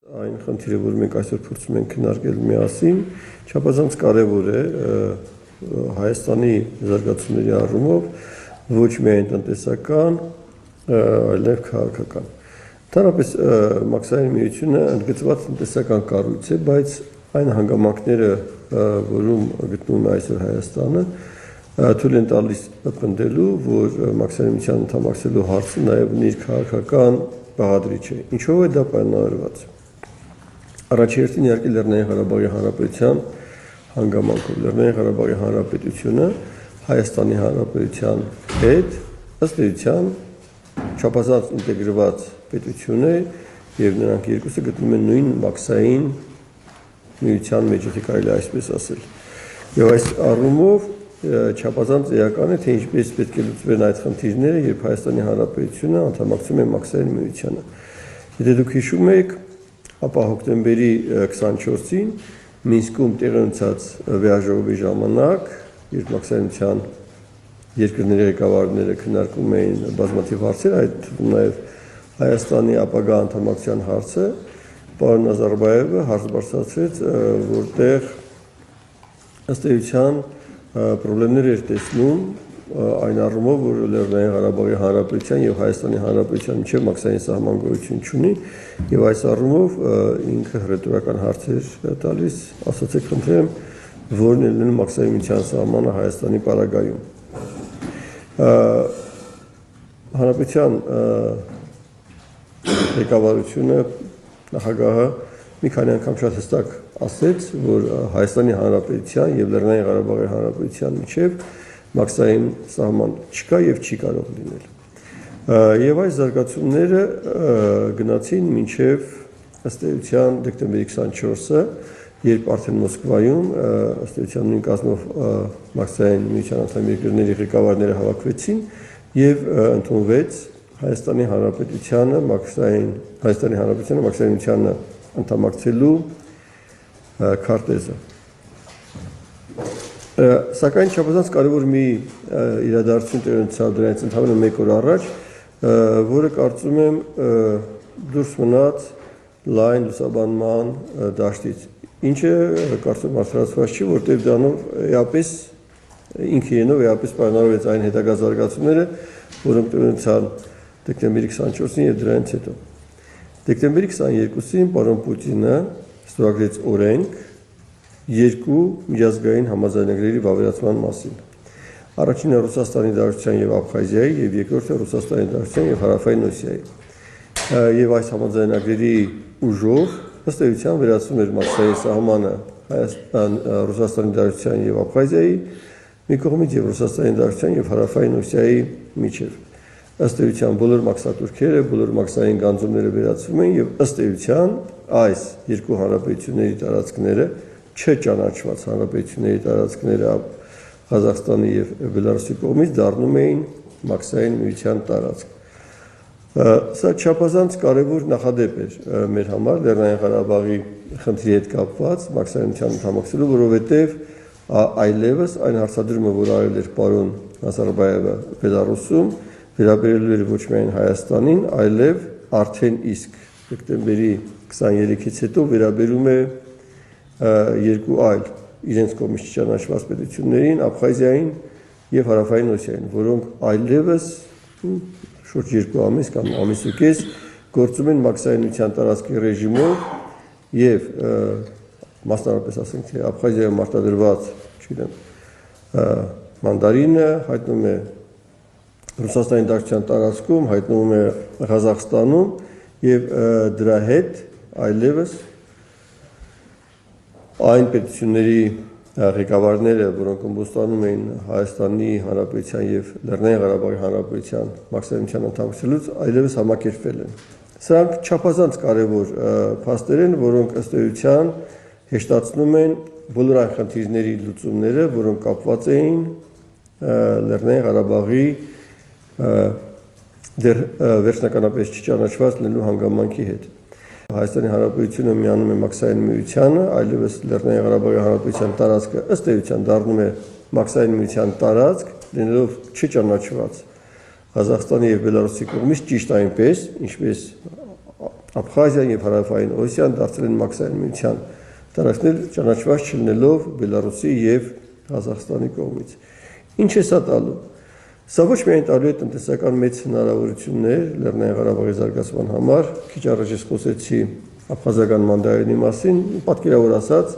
Այն խնդիրը, որ մենք այսօր փորձում ենք քննարկել միասին, չափազանց կարևոր է Հայաստանի զարգացումների առումով, ոչ միայն տնտեսական, այլև քաղաքական։ Ընդհանրապես մաքսային միությունը ընդգծված տնտեսական կառույց է, բայց այն հանգամանքները, որում գտնվում է այսօր Հայաստանը, թույլ են տալիս պնդելու, որ մաքսային միության անդամակցելու հարցը նաև ունի իր քաղաքական բաղադրիչ է։ Ինչով է դա պայմանավորված։ Առաջերտին իհարկե Լեռնային Ղարաբաղի Հանրապետության հանգամանքով Լեռնային Ղարաբաղի Հանրապետությունը Հայաստանի Հանրապետության հետ ըստ էության չափազանց ինտեգրված պետություն է եւ նրանք երկուսը գտնվում են նույն մաքսային միության մեջ, եթե կարելի է այսպես ասել։ Եվ այս առումով չափազանց էական է, թե ինչպես պետք է լուծվեն այդ խնդիրները, երբ Հայաստանի Հանրապետությունը անդամակցում է մաքսային միությանը։ Եթե դուք հիշում եք, ապա հոկտեմբերի 24-ին Մինսկում տեղի ունեցած վեաժողովի ժամանակ, երբ մաքսային միության երկրների ղեկավարները քննարկում էին բազմաթիվ հարցեր, այդ թվում նաև Հայաստանի ապագա անդամակցության հարցը, պարոն Նազարբայևը հարց բարձրացրեց, որտեղ ըստ էության պրոբլեմներ էր տեսնում այն առումով, որ Լեռնային Ղարաբաղի Հանրապետության եւ Հայաստանի Հանրապետության միջև մաքսային սահման գոյություն չունի, եւ այս առումով ինքը հռետորական հարցեր տալիս, ասացեք խնդրեմ, որն է լինում մաքսային միության սահմանը Հայաստանի պարագայում։ Հանրապետության ղեկավարությունը նախագահը մի քանի անգամ շատ հստակ ասեց, որ Հայաստանի Հանրապետության եւ Լեռնային Ղարաբաղի Հանրապետության միջև մաքսային սահման չկա եւ չի կարող լինել։ Եվ այս զարգացումները գնացին մինչև ըստ էության դեկտեմբերի 24-ը, երբ արդեն Մոսկվայում ըստ էության նույն կազմով մաքսային միության անդամ երկրների ղեկավարները հավաքվեցին եւ ընդունվեց Հայաստանի Հանրապետությանը մաքսային միությանը անդամակցելու քարտեզը։ Սակայն չափազանց կարևոր մի իրադարձություն տեղի ունեցավ դրանից ընդհանրապես մեկ օր առաջ, որը կարծում եմ դուրս մնաց լայն լուսաբանման դաշտից, ինչը կարծում արդարացված չի, որտեղ դրանով էապես ինքը իրենով էապես պայմանավորվեց այն հետագա զարգացումները, որոնք տեղի ունեցան դեկտեմբերի 24-ին եւ դրանից հետո։ Դեկտեմբերի 22-ին պարոն Պուտինը ստորագրեց օրենք երկու միջազգային համաձայնագրերի վավերացման մասին։ Առաջինը Ռուսաստանի Դաշնության եւ Աբխազիայի եւ երկրորդը Ռուսաստանի Դաշնության եւ Հարավային Օսիայի։ Եվ այս համաձայնագրերի ուժով ըստ էության վերացում էր մաքսային սահմանը Ռուսաստանի Դաշնության եւ Աբխազիայի մի կողմից եւ Ռուսաստանի Դաշնության եւ Հարավային Օսիայի միջև։ Ըստ էության բոլոր մաքսատուրքերը, բոլոր մաքսային գանձումները վերացվում են եւ ըստ էության այս երկու հանրապետությունների տարածքները չճանաչված հանրապետությունների տարածքները Ղազախստանի եւ Բելարուսի կողմից դառնում էին մաքսային միության տարածք։ Սա չափազանց կարևոր նախադեպ էր մեր համար Լեռնային Ղարաբաղի խնդրի հետ կապված մաքսային միության անդամակցելու, որովհետեւ այլևս այն հարցադրումը, որ արել էր պարոն Նազարբայևը Բելարուսում, վերաբերելու էր ոչ միայն Հայաստանին, այլև արդեն իսկ դեկտեմբերի 23-ից հետո վերաբերում է երկու այլ իրենց կողմից չճանաչված պետություններին, Աբխազիային եւ Հարավային Օսիային, որոնք այլևս շուրջ 2 ամիս կամ ամիս ու կես գործում են մաքսային միության տարածքի ռեժիմով եւ մասնավորապես ասենք թե Աբխազիայում արտադրված, չգիտեմ, մանդարինը հայտնվում է Ռուսաստանի Դաշնության տարածքում, հայտնվում է Ղազախստանում եւ դրա հետ այլևս այն պետությունների ղեկավարները, որոնք ըմբոստանում էին Հայաստանի Հանրապետության եւ Լեռնային Ղարաբաղի Հանրապետության մաքսային միության անդամակցելուց, այլևս համակերպվել են։ Սրանք չափազանց կարևոր փաստեր են, որոնք ըստ էության հեշտացնում են բոլոր այն խնդիրների լուծումները, որոնք կապված էին Լեռնային Ղարաբաղի դեռ վերջնականապես չճանաչված լինելու հանգամանքի հետ։ Հայաստանի Հանրապետությունը միանում է մաքսային միությանը, այլևս Լեռնային Ղարաբաղի Հանրապետության տարածքը ըստ էության դառնում է մաքսային միության տարածք, լինելով չճանաչված Ղազախստանի եւ Բելարուսի կողմից ճիշտ այնպես, ինչպես Աբխազիան եւ Հարավային Օսիան դարձել են մաքսային միության տարածքներ ճանաչված չլինելով Բելարուսի եւ Ղազախստանի կողմից։ Ինչ է սա տալու։ Սա ոչ միայն տալու է տնտեսական մեծ հնարավորություններ Լեռնային Ղարաբաղի զարգացման համար, քիչ առաջ ես խոսեցի աբխազական մանդարինի մասին, պատկերավոր ասած,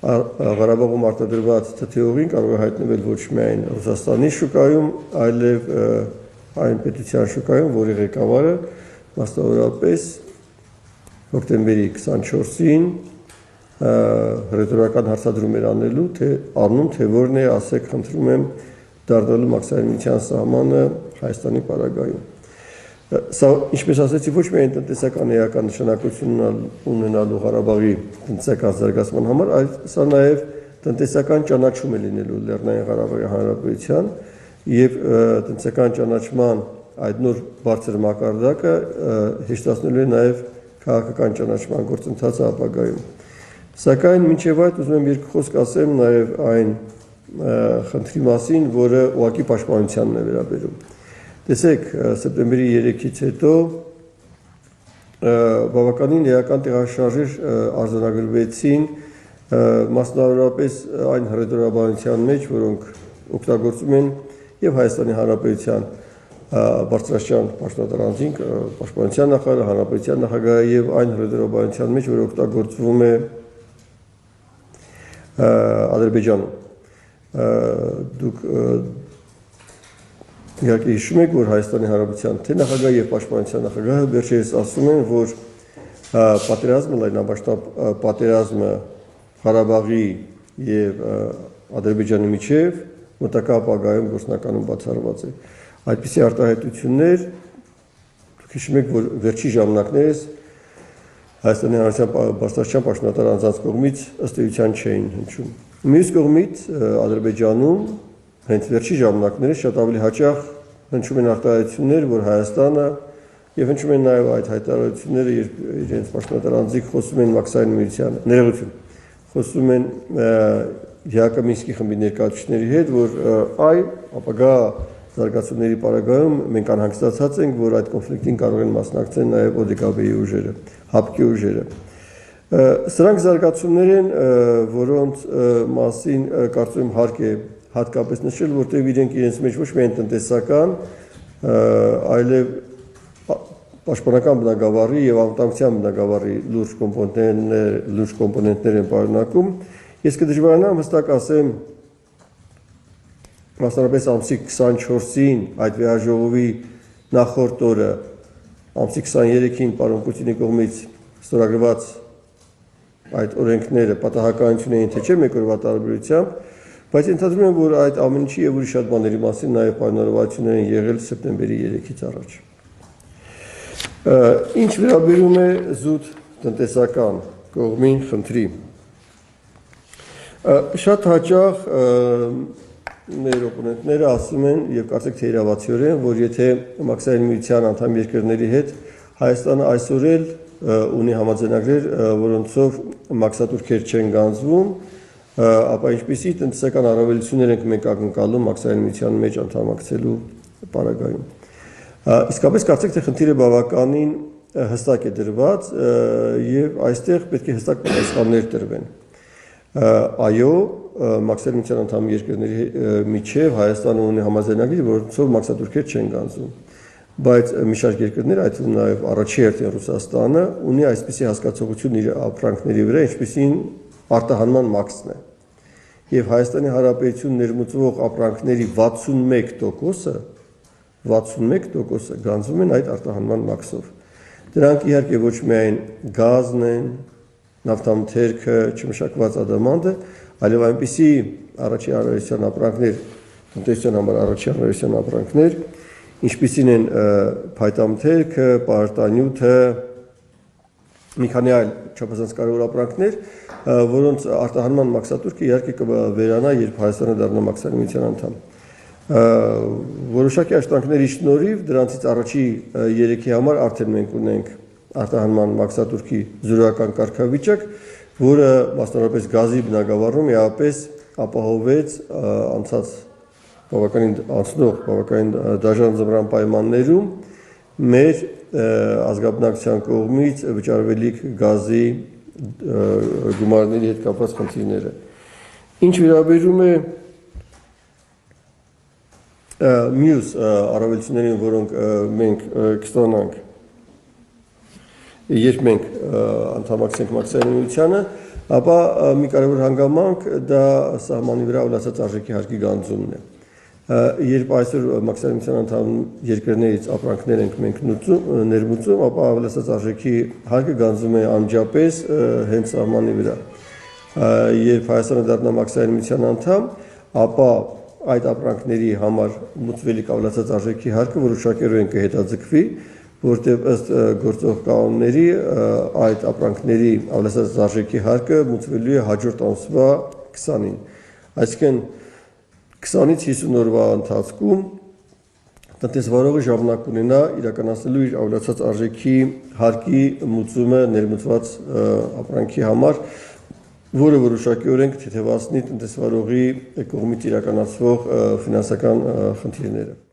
Ղարաբաղում արտադրված թթեուղին կարող է հայտնվել ոչ միայն Ռուսաստանի շուկայում, այլև այն պետության շուկայում, որի ղեկավարը մասնավորապես հոկտեմբերի 24-ին հռետորական հարցադրում էր առնում, թե որն է, ասեք, խնդրում եմ, դառնալու մաքսային միության սահմանը Հայաստանի պարագայում։ Սա, ինչպես ասեցի, ոչ միայն տնտեսական էական նշանակություն ունենալու Ղարաբաղի տնտեսական զարգացման համար, այլ սա նաև տնտեսական ճանաչում է լինելու Լեռնային Ղարաբաղի Հանրապետության եւ տնտեսական ճանաչման այդ նոր բարձր մակարդակը հեշտացնելու է նաև քաղաքական ճանաչման գործընթացը ապագայում։ Սակայն մինչև այդ ուզում եմ երկու խոսք ասեմ նաև այն խնդրի մասին, որը ուղղակի պաշտպանությանն է վերաբերում։ Տեսեք, սեպտեմբերի 3-ից հետո բավականին էական տեղաշարժեր արձանագրվեցին մասնավորապես այն հռետորաբանության մեջ, որոնք օգտագործում են եւ Հայաստանի Հանրապետության բարձրաստիճան պաշտոնատարանձին, պաշտպանության նախարարը, հանրապետության նախագահը եւ այն հռետորաբանության մեջ, որ օգտագործվում է Ադրբեջանում։ Դուք իհարկե հիշում եք, որ Հայաստանի Հանրապետության թե նախագահը եւ պաշտպանության նախագահը վերջերս ասում են, որ պատերազմը, լայնամասշտաբ պատերազմը Ղարաբաղի եւ Ադրբեջանի միջև մտակա ապագայում գործնականում բացառված է։ Այդպիսի արտահայտություններ դուք հիշում եք, որ վերջի ժամանակներս Հայաստանի Հանրապետության բարձրաստիճան պաշտոնատար անձանց կողմից ըստ էության չէին հնչում։ Մյուս կողմից Ադրբեջանում հենց վերջի ժամանակներս շատ ավելի հաճախ հնչում են արտահայտություններ, որ Հայաստանը եւ հնչում են նաեւ այդ հայտարարությունները, երբ իրենց պաշտոնատար անձիկ խոսում են մաքսային միության ներողություն, խոսում են ԵԱԿ Մինսկի խմբի ներկայացուցիչների հետ, որ այ ապագա զարգացումների պարագայում մենք անհանգստացած ենք, որ այդ կոնֆլիկտին կարող են մասնակցել նաեւ ՕԴԿԲ-ի ուժերը, ՀԱՊԿ-ի ուժերը։ Սրանք զարգացումներ են, որոնց մասին կարծում եմ հարկ է հատկապես նշել, որտեղ իրենք իրենց մեջ ոչ միայն տնտեսական, այլև պաշտպանական բնագավառի եւ անվտանգության բնագավառի լուրջ կոմպոնենտներ են պարունակում։ Ես կդժվարանամ հստակ ասեմ, մասնավորապես ամսի 24-ին այդ վեհաժողովի նախորդ օրը, ամսի 23-ին պարոն Պուտինի կողմից ստորագրված այդ օրենքները պատահականություն էին, թե չէ մեկ օրվա տարբերությամբ, բայց ենթադրում եմ, որ այդ ամեն ինչի եւ ուրիշ շատ բաների մասին նաեւ պայմանավորվածություններ են եղել սեպտեմբերի 3-ից առաջ։ Ինչ վերաբերում է զուտ տնտեսական կողմին խնդրի, շատ հաճախ մեր օպոնենտները ասում են եւ կարծեք թե իրավացիորեն, որ եթե մաքսային միության անդամ երկրների հետ Հայաստանը այսօր էլ ունի համաձայնագրեր, որոնցով մաքսատուրքեր չեն գանձվում, ապա ինչպիսի տնտեսական առավելություններ ենք մենք ակնկալում մաքսային միության մեջ անդամակցելու պարագայում։ Իսկապես կարծեք թե խնդիրը բավականին հստակ է դրված եւ այստեղ պետք է հստակ պատասխաններ տրվեն։ Այո, մաքսային միության անդամ երկրների միջև Հայաստանը ունի համաձայնագրեր, որոնցով մաքսատուրքեր չեն գանձվում, բայց մի շարք երկրներ, այդ թվում նաեւ առաջի հերթին Ռուսաստանը, ունի այսպիսի հասկացողություն իր ապրանքների վրա, ինչպիսին արտահանման մաքսն է։ Եվ Հայաստանի Հանրապետություն ներմուծվող ապրանքների 61%-ը գանձվում են այդ արտահանման մաքսով։ Դրանք իհարկե ոչ միայն գազն են, նավթամթերքը, չմշակված ադամանդը, այլև այնպիսի առաջի հանրայության ապրանքներ, տնտեսության համար առաջի հանրայության ապրանքներ, ինչպիսին են փայտամթերքը, պարտանյութը, մի քանի այլ չափազանց կարևոր ապրանքներ, որոնց արտահանման մաքսատուրքը իհարկե կվերանա, երբ Հայաստանը դառնա մաքսային միության անդամ։ Որոշակի աշխատանքների շնորհիվ դրանցից առաջի 3-ի համար արդեն մենք ունենք արտահանման մաքսատուրքի զորական կարգավիճակ, որը մասնավորապես գազի բնագավառում իհապես ապահովեց բավականին դաժան ձմռան պայմաններում մեր ազգաբնակչության կողմից վճարվելիք գազի գումարների հետ կապված խնդիրները։ Ինչ վերաբերում է մյուս առավելություններին, որոնք մենք կստանանք, երբ մենք անդամակցենք մաքսային միությանը, ապա մի կարևոր հանգամանք դա սահմանի վրա ավելացած արժեքի հարկի գանձումն է։ Երբ այսօր մաքսային միության անդամ երկրներից ապրանքներ ենք մենք ներմուծում, ապա ավելացած արժեքի հարկը գանձում է անմիջապես հենց սահմանի վրա։ Երբ Հայաստանը դառնա մաքսային միության անդամ, ապա այդ ապրանքների համար մուծվելիք ավելացած արժեքի հարկը որոշակիորեն կհետաձգվի, որտեղ ըստ գործող կանոնների այդ ապրանքների ավելացած արժեքի հարկը մուծվելու է հաջորդ ամսվա 20-ին։ Այսինքն 20-ից 50 օրվա ընթացքում տնտեսվարողը ժամանակ ունենա իրականացնելու իր ավելացած արժեքի հարկի մուծումը ներմուծված ապրանքի համար, որը որոշակիորեն կթեթևացնի տնտեսվարողի կողմից իրականացվող ֆինանսական խնդիրները։